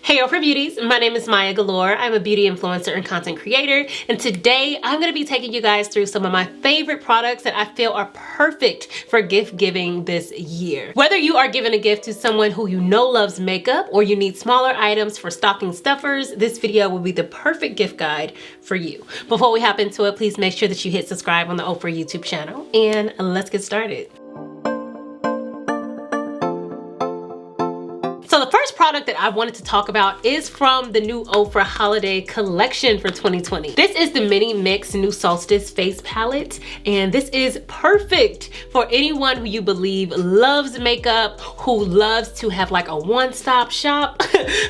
Hey OFRA Beauties, my name is Maya Galore. I'm a beauty influencer and content creator, and today I'm going to be taking you guys through some of my favorite products that I feel are perfect for gift giving this year. Whether you are giving a gift to someone who you know loves makeup or you need smaller items for stocking stuffers, this video will be the perfect gift guide for you. Before we hop into it, please make sure that you hit subscribe on the OFRA YouTube channel, and let's get started. So the first product that I wanted to talk about is from the new OFRA Holiday Collection for 2020. This is the Mini Mix New Solstice Face Palette, and this is perfect for anyone who you believe loves makeup, who loves to have like a one-stop shop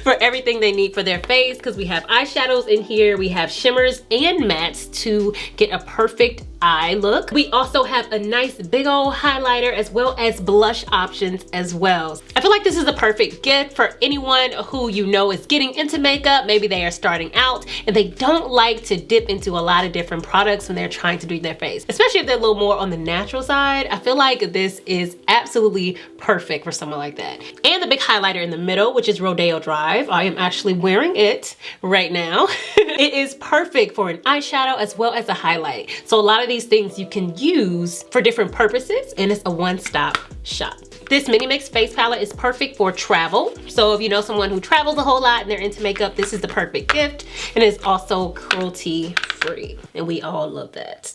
for everything they need for their face, because we have eyeshadows in here, we have shimmers and mattes to get a perfect eye look. We also have a nice big old highlighter as well as blush options as well. I feel like this is a perfect gift for anyone who you know is getting into makeup. Maybe they are starting out and they don't like to dip into a lot of different products when they're trying to do their face, especially if they're a little more on the natural side. I feel like this is absolutely perfect for someone like that. And the big highlighter in the middle, which is Rodeo Drive. I am actually wearing it right now. It is perfect for an eyeshadow as well as a highlight. So a lot of these things you can use for different purposes, and it's a one-stop shop. This Mini Mix face palette is perfect for travel. So if you know someone who travels a whole lot and they're into makeup, this is the perfect gift. And it's also cruelty free, and we all love that.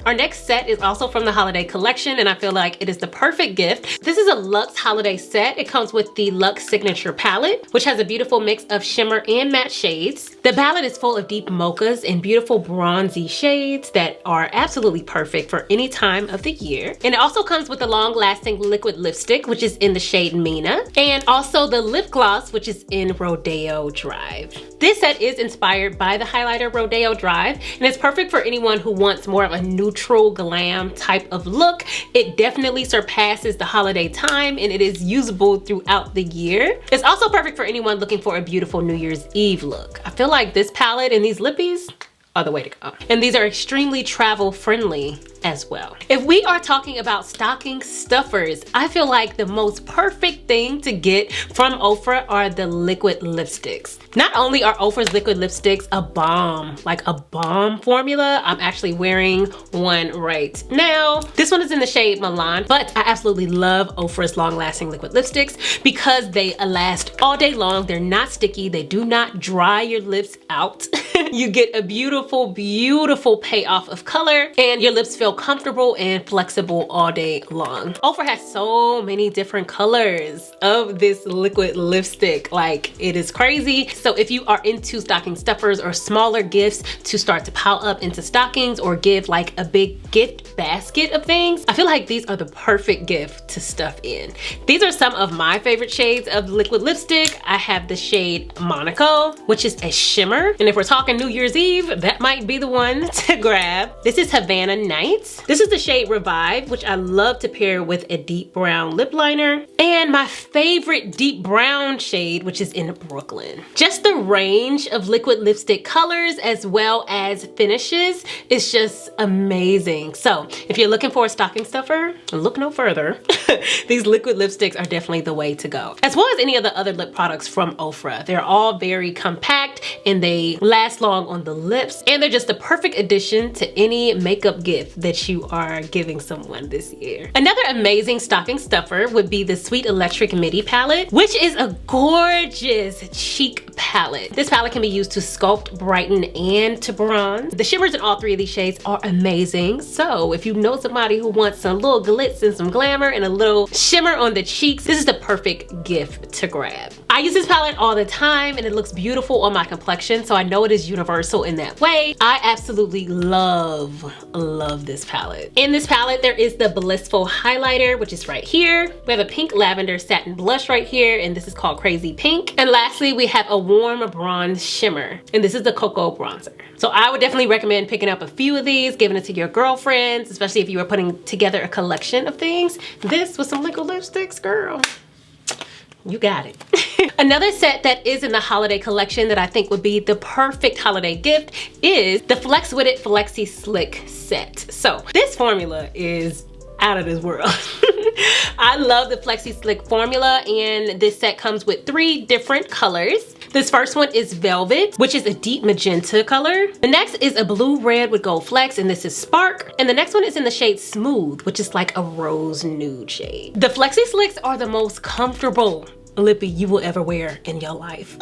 Our next set is also from the Holiday Collection, and I feel like it is the perfect gift. This is a Lux Holiday Set. It comes with the Lux Signature Palette, which has a beautiful mix of shimmer and matte shades. The palette is full of deep mochas and beautiful bronzy shades that are absolutely perfect for any time of the year. And it also comes with a long-lasting liquid lipstick, which is in the shade Mina, and also the lip gloss, which is in Rodeo Drive. This set is inspired by the highlighter Rodeo Drive, and it's perfect for anyone who wants more of a neutral glam type of look. It definitely surpasses the holiday time, and it is usable throughout the year. It's also perfect for anyone looking for a beautiful New Year's Eve look. I feel like this palette and these lippies are the way to go. And these are extremely travel friendly as well. If we are talking about stocking stuffers, I feel like the most perfect thing to get from OFRA are the liquid lipsticks. Not only are OFRA's liquid lipsticks a bomb, like a bomb formula, I'm actually wearing one right now. This one is in the shade Milan, but I absolutely love OFRA's long-lasting liquid lipsticks because they last all day long. They're not sticky. They do not dry your lips out. You get a beautiful, beautiful payoff of color, and your lips feel comfortable and flexible all day long. OFRA has so many different colors of this liquid lipstick. Like, it is crazy. So if you are into stocking stuffers or smaller gifts to start to pile up into stockings or give like a big gift basket of things, I feel like these are the perfect gift to stuff in. These are some of my favorite shades of liquid lipstick. I have the shade Monaco, which is a shimmer. And if we're talking New Year's Eve, that might be the one to grab. This is Havana Nights. This is the shade Revive, which I love to pair with a deep brown lip liner. And my favorite deep brown shade, which is in Brooklyn. Just the range of liquid lipstick colors as well as finishes is just amazing. So if you're looking for a stocking stuffer, look no further. These liquid lipsticks are definitely the way to go. As well as any of the other lip products from OFRA. They're all very compact and they last long on the lips, and they're just the perfect addition to any makeup gift that you are giving someone this year. Another amazing stocking stuffer would be the Sweet Electric Midi palette, which is a gorgeous cheek palette. This palette can be used to sculpt, brighten, and to bronze. The shimmers in all three of these shades are amazing. So if you know somebody who wants some little glitz and some glamour and a little shimmer on the cheeks, this is the perfect gift to grab. I use this palette all the time and it looks beautiful on my complexion, so I know it is universal in that way. I absolutely love this palette. In this palette, there is the Blissful highlighter, which is right here. We have a pink lavender satin blush right here, and this is called Crazy Pink. And lastly, we have a warm bronze shimmer, and this is the Cocoa bronzer. So I would definitely recommend picking up a few of these, giving it to your girlfriends, especially if you are putting together a collection of things. This with some liquid lipsticks, girl. You got it. Another set that is in the holiday collection that I think would be the perfect holiday gift is the Flex With It Flexi Slick Set. So this formula is out of this world. I love the Flexi Slick formula, and this set comes with 3 different colors. This first one is Velvet, which is a deep magenta color. The next is a blue red with gold flecks, and this is Spark. And the next one is in the shade Smooth, which is like a rose nude shade. The Flexi Slicks are the most comfortable lippy you will ever wear in your life.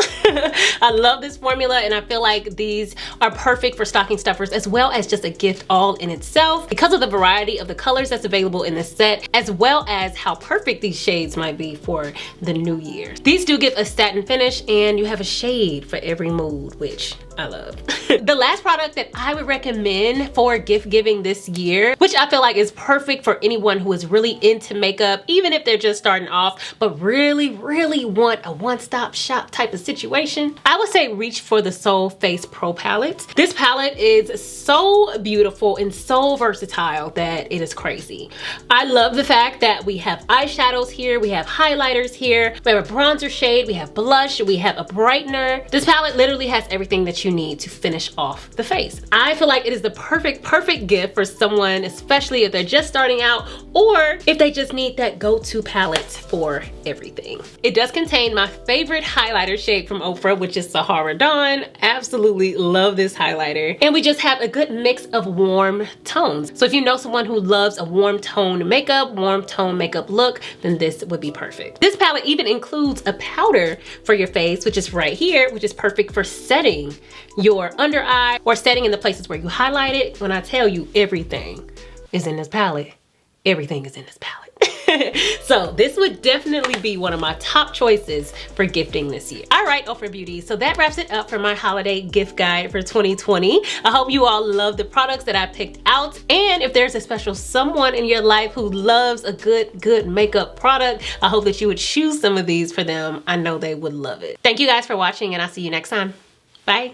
I love this formula, and I feel like these are perfect for stocking stuffers as well as just a gift all in itself because of the variety of the colors that's available in this set, as well as how perfect these shades might be for the new year. These do give a satin finish, and you have a shade for every mood, which I love. The last product that I would recommend for gift giving this year, which I feel like is perfect for anyone who is really into makeup, even if they're just starting off, but really want a one-stop shop type of situation, I would say reach for the Soul Face Pro palette. This palette is so beautiful and so versatile that it is crazy. I love the fact that we have eyeshadows here, we have highlighters here, we have a bronzer shade, we have blush, we have a brightener. This palette literally has everything that you need to finish off the face. I feel like it is the perfect gift for someone, especially if they're just starting out or if they just need that go-to palette for everything. It does contain my favorite highlighter shade from OFRA, which is Sahara Dawn. Absolutely love this highlighter. And we just have a good mix of warm tones. So if you know someone who loves a warm tone makeup look, then this would be perfect. This palette even includes a powder for your face, which is right here, which is perfect for setting your under eye or setting in the places where you highlight it. When I tell you everything is in this palette, everything is in this palette. So this would definitely be one of my top choices for gifting this year. All right, OFRA Beauties, so that wraps it up for my holiday gift guide for 2020. I hope you all love the products that I picked out, and if there's a special someone in your life who loves a good makeup product, I hope that you would choose some of these for them. I know they would love it. Thank you guys for watching, and I'll see you next time. Bye.